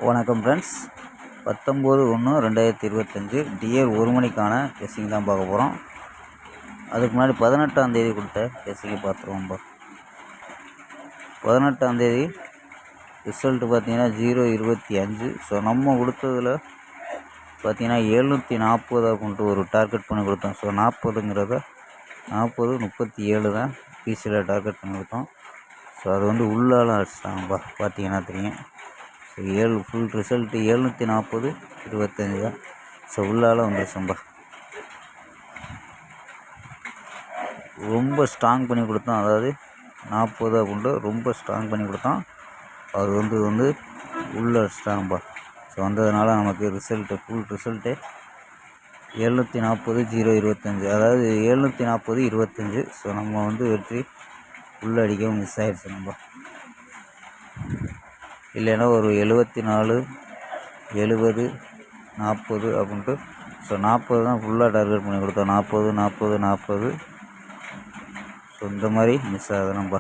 வணக்கம் friends. 19/1/2025 dear 1 மணிக்கான guessing தான் பார்க்க போகிறோம். அதுக்கு முன்னாடி 18ஆம் தேதி கொடுத்த கெஸ்ஸிங்கை பார்த்துருவோம்பா. 18ஆம் தேதி ரிசல்ட்டு பார்த்தீங்கன்னா 0-25. ஸோ நம்ம கொடுத்ததில் பார்த்தீங்கன்னா 740 அப்படின்ட்டு ஒரு டார்கெட் பண்ணி கொடுத்தோம். ஸோ 40ங்கிறத 40-37 தான் பிசியில் டார்கெட் பண்ணி கொடுத்தோம். ஸோ அது வந்து உள்ளாலும் அடிச்சிட்டாங்கப்பா, பார்த்தீங்கன்னா தெரியும். ஸோ 7 ஃபுல் ரிசல்ட்டு 740-25 தான். ஸோ உள்ளால் வந்துருச்சம்பா. ரொம்ப ஸ்ட்ராங் பண்ணி கொடுத்தோம். அதாவது 40 அப்படின்ட்டு ரொம்ப ஸ்ட்ராங் பண்ணி கொடுத்தோம். அது வந்து உள்ளே அடிச்சிட்டாங்கப்பா. ஸோ வந்ததுனால நமக்கு ரிசல்ட்டு ஃபுல் ரிசல்ட்டு 740-0-25, அதாவது 740-25. ஸோ நம்ம வந்து வெற்றி உள்ளே அடிக்கவும் மிஸ் ஆகிடுச்சு நம்ம. இல்லைன்னா ஒரு 74-70-40 அப்படின்ட்டு. ஸோ 40 தான் ஃபுல்லாக டார்கெட் பண்ணி கொடுத்தோம். 40. ஸோ இந்த மாதிரி மிஸ் ஆகுது நம்ம.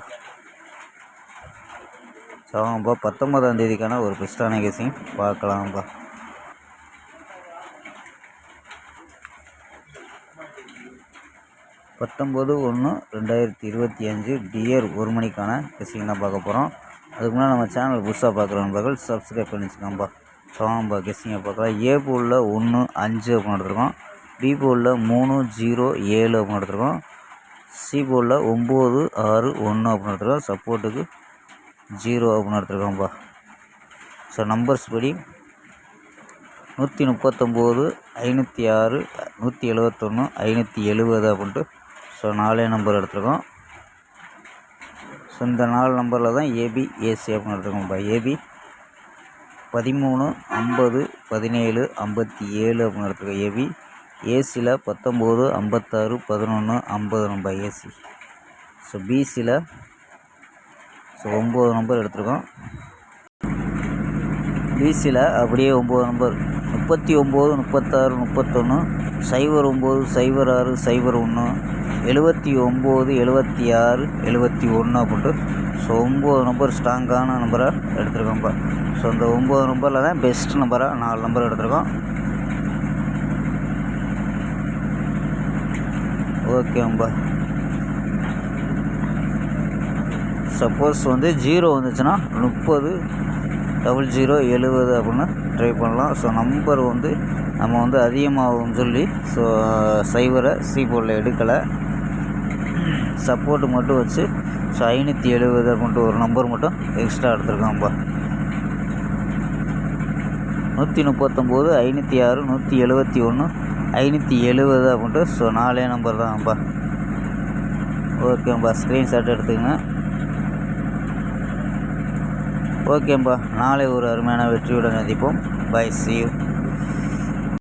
ஸோ ஆமாம்பா, 19ஆம் தேதிக்கான ஒரு பெஸ்ட்டான கெஸ்ஸிங் பார்க்கலாம்பா. (19/1/2025) டியர் 1 மணிக்கான கெஸ்ஸிங் தான் பார்க்க போகிறோம். அதுக்கு முன்னாடி நம்ம சேனல் புதுசாக பார்க்குற நண்பர்கள் சப்ஸ்கிரைப் பண்ணி வச்சுக்கோம்பா. ஸோ ஆமாம்பா, கெஸ்ஸிங்கை பார்க்கலாம். ஏ போலில் 1-5 அப்படின்னு எடுத்துருக்கோம். பி போலில் 3-0-7 அப்படின்னு எடுத்துருக்கோம். சி போலில் 9-6-1 அப்படின்னு எடுத்துருக்கோம். சப்போர்ட்டுக்கு 0 அப்படின்னு எடுத்துருக்கோம்பா. ஸோ நம்பர்ஸ் படி 139, 506, 171, 570 அப்படின்ட்டு. ஸோ 4 நம்பர் எடுத்துருக்கோம். ஸோ இந்த 4 நம்பரில் தான் ஏபி ஏசி அப்படின்னு எடுத்துருக்கோம்ப்பா. ஏபி 13, 50, 17, 57 அப்படின்னு எடுத்துருக்கோம் ஏபி. ஏசியில் 19, 56, 11, 50 நம்ம ஏசி. ஸோ பிசியில் 9 நம்பர் எடுத்துருக்கோம். பிசியில் அப்படியே 9 நம்பர் 39, 36, 31, 09, 06, 01, 79, 76, 71 அப்படின்ட்டு. ஸோ 9 நம்பர் ஸ்ட்ராங்கான நம்பரை எடுத்துருக்கோம்ப்பா. ஸோ இந்த 9 நம்பரில் தான் பெஸ்ட் நம்பராக 4 நம்பர் எடுத்துருக்கோம். ஓகேம்பா. சப்போஸ் வந்து 0 வந்துச்சுன்னா 30, 00, 70 அப்படின்னு ட்ரை பண்ணலாம். ஸோ நம்பர் வந்து நம்ம வந்து அதிகமாகும்னு சொல்லி ஸோ 0 சி போர்டில் எடுக்கலை. சப்போர்ட்டு மட்டும் வச்சு ஸோ 570 அப்படின்ட்டு ஒரு நம்பர் மட்டும் எக்ஸ்ட்ரா எடுத்துருக்கோம்ப்பா. 139, 506, 171, 570 அப்படின்ட்டு. ஸோ 4 நம்பர் தான்ப்பா. ஓகேம்பா, ஸ்க்ரீன்ஷாட் எடுத்துக்கங்க. ஓகேம்பா, நாளை ஒரு அருமையான வெற்றியுடன் சந்திப்போம். Bye, see you.